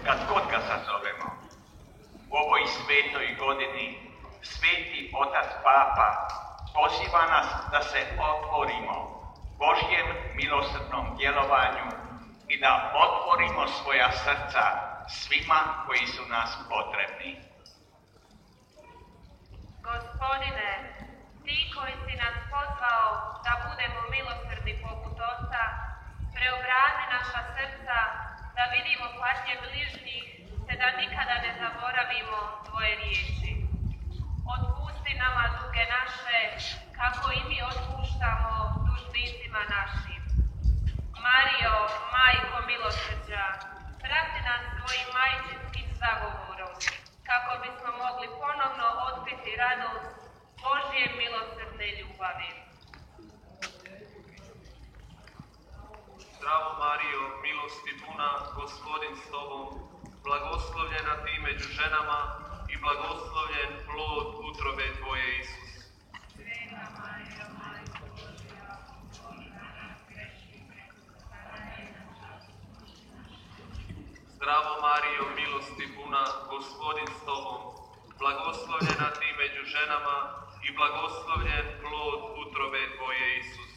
kad god ga sazovemo. U ovoj svetoj godini Sveti Otac Papa poziva nas da se otvorimo Božjem milosrdnom djelovanju i da otvorimo svoja srca svima koji su nas potrebni. Gospodine, ti koji si nas pozvao da budemo milosrdni poput Oca, preobrani naša srca da vidimo patnje bližnjih, te da nikada ne zaboravimo tvoje riječi. Otpusti nama duge naše, kako i mi otpuštamo dužnicima našim. Marijo, majko milosrđa, prati nas svojim majčinskim zagovorom, kako bismo mogli ponovno otkriti radost Božje milosrdne ljubavi. Zdravo Marijo, milosti puna, Gospodin s tobom, blagoslovljena ti među ženama i blagoslovljen plod utrobe tvoje, Isus. Sveta Marijo, majko Božja, moli za nas grešnika, sada i na čas smrti naše. Zdravo Marijo, milosti puna, Gospodin s tobom, blagoslovljena ti među ženama i blagoslovljen plod utrobe tvoje, Isus.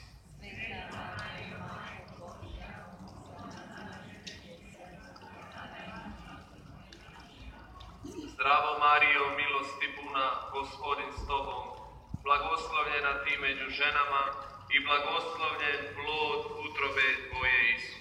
Zdravo Marijo, milosti puna, Gospodin s tobom, blagoslovljena ti među ženama i blagoslovljen plod utrobe tvoje, Isus.